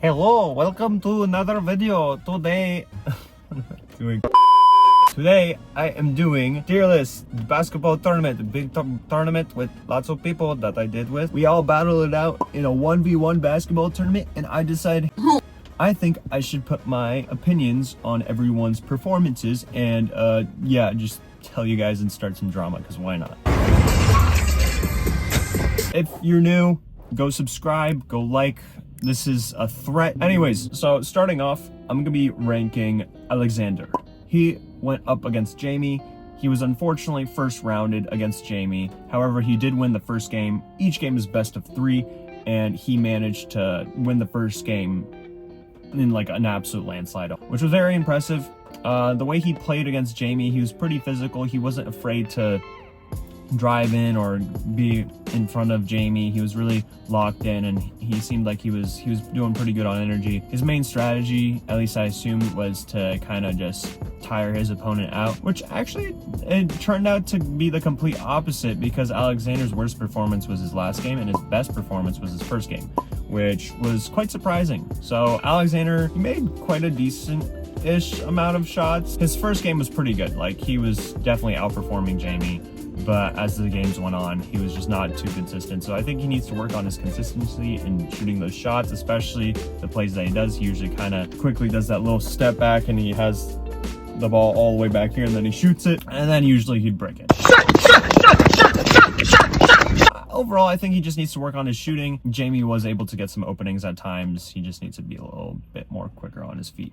Hello, welcome to another video. Today I am doing tier list basketball tournament, a big tournament with lots of people that I did with. We all battled it out in a 1v1 basketball tournament, and I decided I think I should put my opinions on everyone's performances and yeah, just tell you guys and start some drama, because why not? If you're new, go subscribe, go like. This is a threat. Anyways, so starting off, I'm gonna be ranking Alexander. He went up against Jamie. He was unfortunately first rounded against Jamie. However, he did win the first game. Each game is best of 3, and he managed to win the first game in like an absolute landslide, which was very impressive. The way he played against Jamie, he was pretty physical. He wasn't afraid to drive in or be in front of Jamie. He was really locked in, and he seemed like he was doing pretty good on energy. His main strategy, at least I assumed, was to kind of just tire his opponent out, which actually it turned out to be the complete opposite, because Alexander's worst performance was his last game and his best performance was his first game, which was quite surprising. So Alexander, he made quite a decent-ish amount of shots. His first game was pretty good. Like, he was definitely outperforming Jamie, but as the games went on, he was just not too consistent. So I think he needs to work on his consistency in shooting those shots, especially the plays that he does. He usually kind of quickly does that little step back, and he has the ball all the way back here, and then he shoots it, and then usually he'd break it. Overall, I think he just needs to work on his shooting. Jamie was able to get some openings at times. He just needs to be a little bit more quicker on his feet.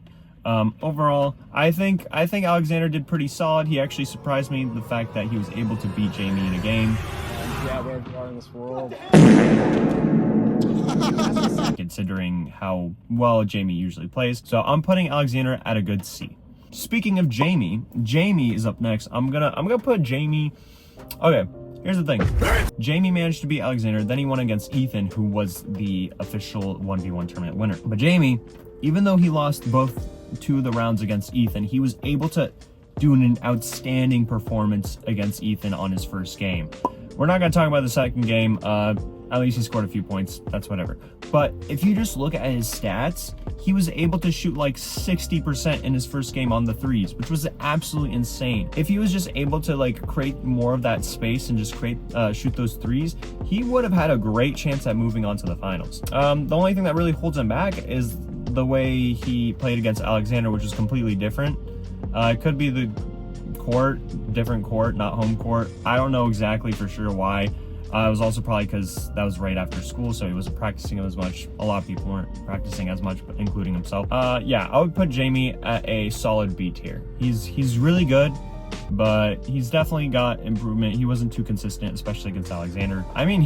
Overall, I think Alexander did pretty solid. He actually surprised me, the fact that he was able to beat Jamie in a game. Yeah, where we are in this world. Considering how well Jamie usually plays. So I'm putting Alexander at a good C. Speaking of Jamie is up next. I'm gonna put Jamie. Okay, here's the thing. Jamie managed to beat Alexander, then he won against Ethan, who was the official 1v1 tournament winner. But Jamie, even though he lost both 2 of the rounds against Ethan, he was able to do an outstanding performance against Ethan on his first game. We're not going to talk about the second game. At least he scored a few points. That's whatever. But if you just look at his stats, he was able to shoot like 60% in his first game on the threes, which was absolutely insane. If he was just able to like create more of that space and just shoot those threes, he would have had a great chance at moving on to the finals. The only thing that really holds him back is the way he played against Alexander, which is completely different. It could be the different court, not home court. I don't know exactly for sure why. It was also probably because that was right after school, so he wasn't practicing as much. A lot of people weren't practicing as much, including himself. Yeah, I would put Jamie at a solid B tier. He's really good, but he's definitely got improvement. He wasn't too consistent, especially against Alexander. I mean,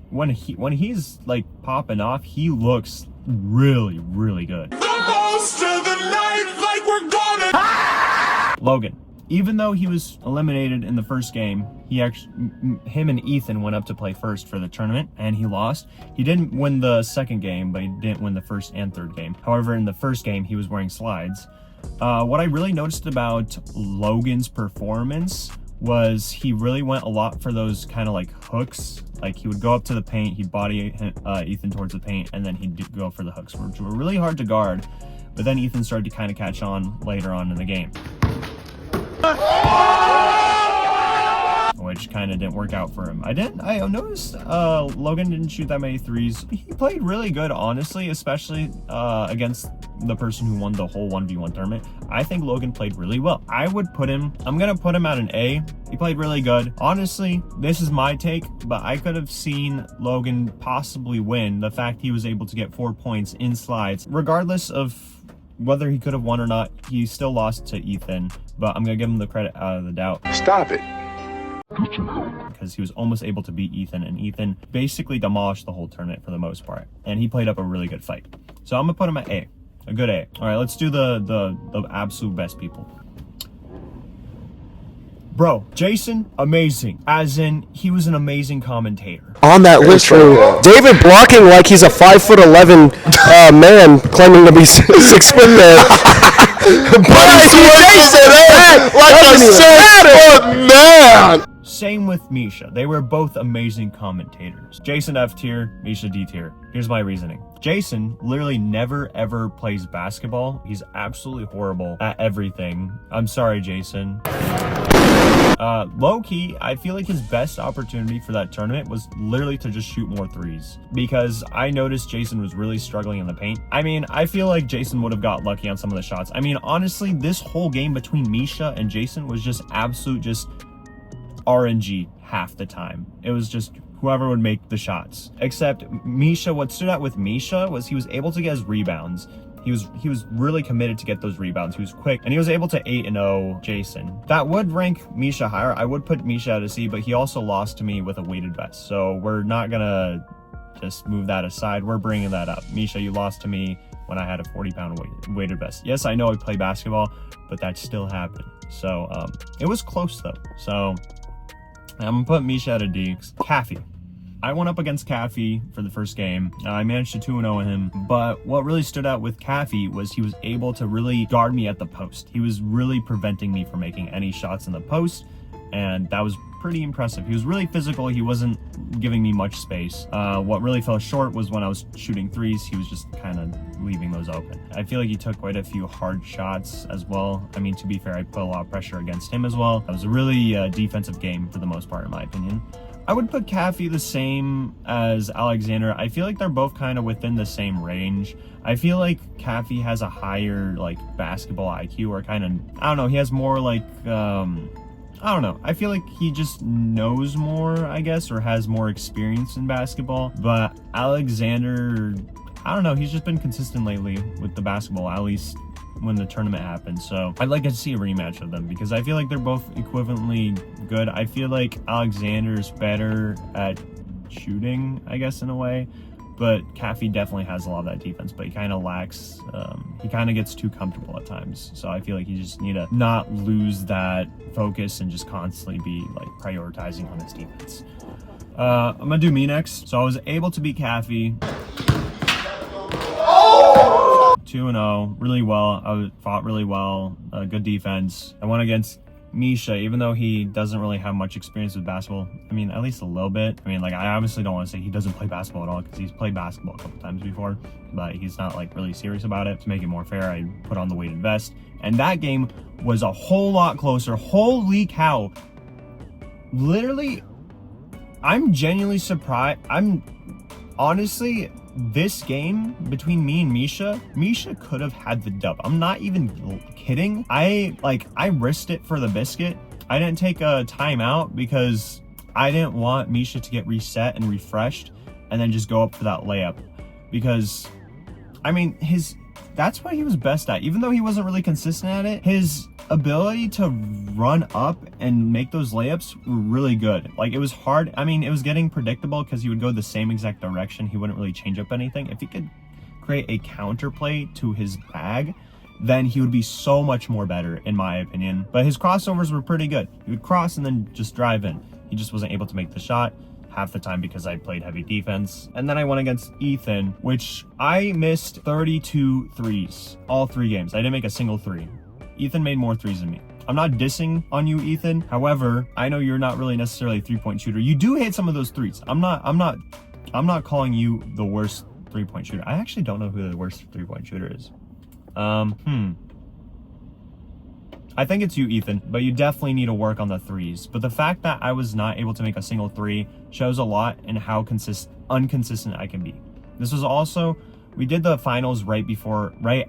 when he's like popping off, he looks really, really good. The most of the night, like we're gonna... Logan. Even though he was eliminated in the first game, him and Ethan went up to play first for the tournament, and he lost. He didn't win the second game, but he didn't win the first and third game. However, in the first game, he was wearing slides. What I really noticed about Logan's performance was he really went a lot for those kind of like hooks. Like, he would go up to the paint, he'd body Ethan towards the paint, and then he'd go for the hooks, which were really hard to guard. But then Ethan started to kind of catch on later on in the game, which kind of didn't work out for him. I noticed Logan didn't shoot that many threes. He played really good, honestly, especially against the person who won the whole 1v1 tournament. I think Logan played really well. I'm gonna put him at an A. He played really good. Honestly, this is my take, but I could have seen Logan possibly win. The fact he was able to get 4 points in slides, regardless of whether he could have won or not, he still lost to Ethan, but I'm gonna give him the credit out of the doubt. Stop it. Because he was almost able to beat Ethan, and Ethan basically demolished the whole tournament for the most part, and he played up a really good fight. So I'm gonna put him at A, a good A. All right, let's do the absolute best people. Bro, Jason, amazing. As in, he was an amazing commentator. On that list for David blocking like he's a 5'11" man claiming to be 6 foot there. But I see Jason like a 6 foot man. Same with Misha. They were both amazing commentators. Jason F tier, Misha D tier. Here's my reasoning. Jason literally never ever plays basketball. He's absolutely horrible at everything. I'm sorry, Jason. Low-key, I feel like his best opportunity for that tournament was literally to just shoot more threes, because I noticed Jason was really struggling in the paint. I mean, I feel like Jason would have got lucky on some of the shots. I mean, honestly, this whole game between Misha and Jason was just absolute just RNG half the time. It was just whoever would make the shots. Except Misha, what stood out with Misha was he was able to get his rebounds. He was really committed to get those rebounds. He was quick, and he was able to 8-0 Jason. That would rank Misha higher. I would put Misha at a C, but he also lost to me with a weighted vest. So we're not gonna just move that aside. We're bringing that up. Misha, you lost to me when I had a 40-pound weighted vest. Yes, I know I play basketball, but that still happened. So it was close though. So I'm gonna put Misha at a D. Kafi. I went up against Kafi for the first game. I managed to 2-0 him, but what really stood out with Kafi was he was able to really guard me at the post. He was really preventing me from making any shots in the post, and that was pretty impressive. He was really physical. He wasn't giving me much space. What really fell short was when I was shooting threes, he was just kind of leaving those open. I feel like he took quite a few hard shots as well. I mean, to be fair, I put a lot of pressure against him as well. It was a really defensive game for the most part, in my opinion. I would put Kafi the same as Alexander. I feel like they're both kind of within the same range. I feel like Kafi has a higher like basketball IQ, or kind of, I don't know, he has more like, I don't know. I feel like he just knows more, I guess, or has more experience in basketball. But Alexander, I don't know, he's just been consistent lately with the basketball, at least when the tournament happened. So I'd like to see a rematch of them, because I feel like they're both equivalently good. I feel like Alexander's better at shooting, I guess, in a way, but Kafi definitely has a lot of that defense, but he kind of lacks, he kind of gets too comfortable at times. So I feel like you just need to not lose that focus and just constantly be like prioritizing on his defense. I'm gonna do me next. So I was able to beat Kafi 2-0, really well. I fought really well, good defense. I went against Misha, even though he doesn't really have much experience with basketball. I mean, at least a little bit. I mean, like, I obviously don't want to say he doesn't play basketball at all, because he's played basketball a couple times before, but he's not like really serious about it. To make it more fair, I put on the weighted vest, and that game was a whole lot closer. Holy cow. Literally, I'm genuinely surprised. Honestly, this game between me and Misha could have had the dub. I'm not even kidding. I risked it for the biscuit. I didn't take a timeout because I didn't want Misha to get reset and refreshed and then just go up for that layup, because I mean, that's what he was best at. Even though he wasn't really consistent at it, his ability to run up and make those layups were really good. Like, it was hard. I mean, it was getting predictable because he would go the same exact direction. He wouldn't really change up anything. If he could create a counterplay to his bag, then he would be so much more better, in my opinion. But his crossovers were pretty good. He would cross and then just drive in. He just wasn't able to make the shot half the time because I played heavy defense. And then I went against Ethan, which I missed 32 threes all 3 games. I didn't make a single three. Ethan made more threes than me. I'm not dissing on you, Ethan. However, I know you're not really necessarily a 3-point shooter. You do hit some of those threes. I'm not calling you the worst 3-point shooter. I actually don't know who the worst 3-point shooter is. I think it's you, Ethan, but you definitely need to work on the threes. But the fact that I was not able to make a single three shows a lot in how inconsistent I can be. This was also, we did the finals right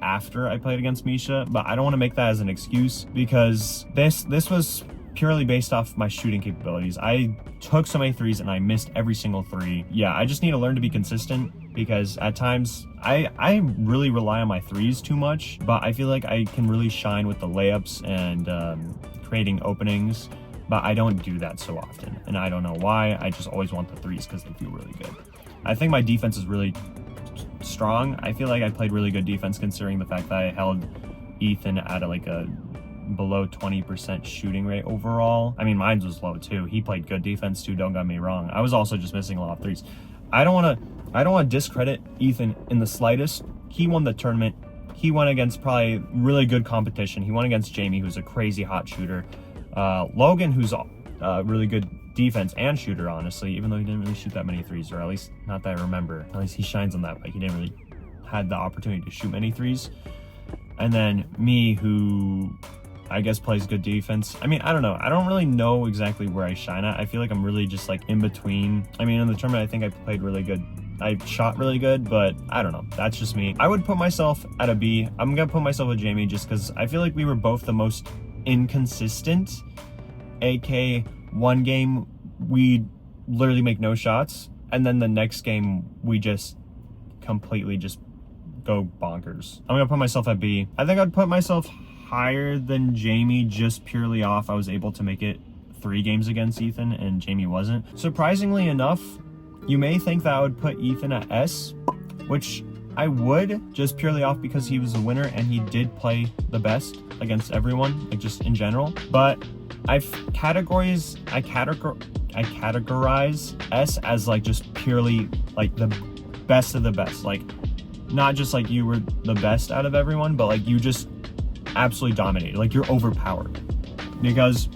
after I played against Misha, but I don't want to make that as an excuse, because this was purely based off my shooting capabilities. I took so many threes and I missed every single three. Yeah, I just need to learn to be consistent, because at times I really rely on my threes too much, but I feel like I can really shine with the layups and creating openings, but I don't do that so often, and I don't know why. I just always want the threes because they feel really good. I think my defense is really strong. I feel like I played really good defense, considering the fact that I held Ethan at a below 20% shooting rate overall. I mean, mine was low too. He played good defense too, don't get me wrong. I was also just missing a lot of threes. I don't want to discredit Ethan in the slightest. He won the tournament. He went against probably really good competition. He went against Jamie, who's a crazy hot shooter. Logan, who's really good defense and shooter, honestly, even though he didn't really shoot that many threes, or at least not that I remember. At least he shines on that, but he didn't really had the opportunity to shoot many threes. And then me, who I guess plays good defense. I mean, I don't know. I don't really know exactly where I shine at. I feel like I'm really just like in between. I mean, in the tournament, I think I played really good. I shot really good, but I don't know. That's just me. I would put myself at a B. I'm going to put myself with Jamie just because I feel like we were both the most inconsistent. AK, one game, we literally make no shots. And then the next game, we just completely just go bonkers. I'm going to put myself at B. I think I'd put myself higher than Jamie just purely off I was able to make it 3 games against Ethan and Jamie wasn't. Surprisingly enough, you may think that I would put Ethan at S, which I would, just purely off because he was a winner and he did play the best against everyone, like just in general. But I categorize S as like just purely like the best of the best. Like not just like you were the best out of everyone, but like you just absolutely dominated. Like you're overpowered. Because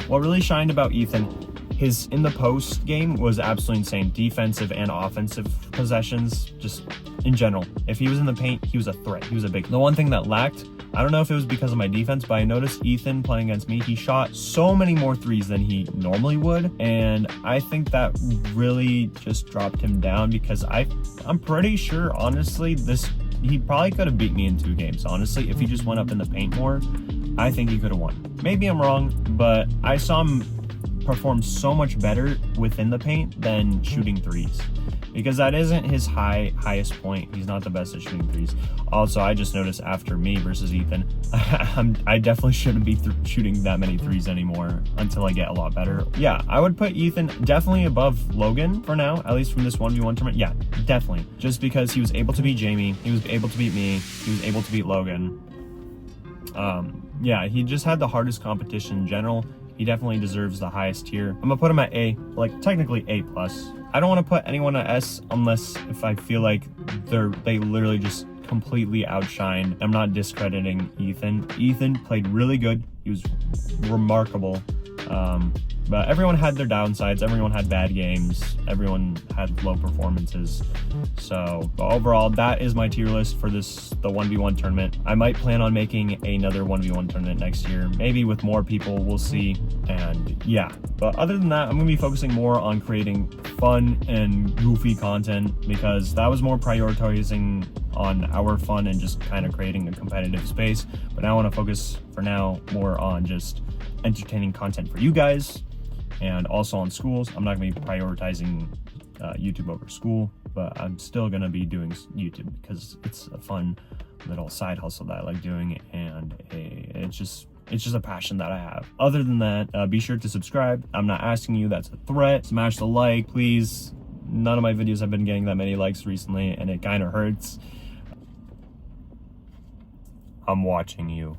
what really shined about Ethan, his in the post game was absolutely insane. Defensive and offensive possessions, just in general. If he was in the paint, he was a threat. He was a big. The one thing that lacked, I don't know if it was because of my defense, but I noticed Ethan playing against me, he shot so many more threes than he normally would. And I think that really just dropped him down because I'm pretty sure, honestly, he probably could have beat me in 2 games. Honestly, if he just went up in the paint more, I think he could have won. Maybe I'm wrong, but I saw him perform so much better within the paint than shooting threes, because that isn't his highest point. He's not the best at shooting threes. Also, I just noticed after me versus Ethan, I definitely shouldn't be shooting that many threes anymore until I get a lot better. Yeah, I would put Ethan definitely above Logan for now, at least from this 1v1 tournament. Yeah, definitely. Just because he was able to beat Jamie, he was able to beat me, he was able to beat Logan. Yeah, he just had the hardest competition in general. He definitely deserves the highest tier. I'm gonna put him at A, like technically A+. I don't want to put anyone at S unless if I feel like they literally just completely outshined. I'm not discrediting Ethan. Ethan played really good. He was remarkable. But everyone had their downsides. Everyone had bad games. Everyone had low performances. So overall, that is my tier list for the 1v1 tournament. I might plan on making another 1v1 tournament next year, maybe with more people. We'll see. And yeah, but other than that, I'm gonna be focusing more on creating fun and goofy content, because that was more prioritizing on our fun and just kind of creating a competitive space. But now I want to focus for now more on just entertaining content for you guys, and also on schools. I'm not going to be prioritizing YouTube over school, but I'm still going to be doing YouTube because it's a fun little side hustle that I like doing, and it's just a passion that I have. Other than that, be sure to subscribe. I'm not asking you, that's a threat. Smash the like, please. None of my videos have been getting that many likes recently, and it kind of hurts. I'm watching you.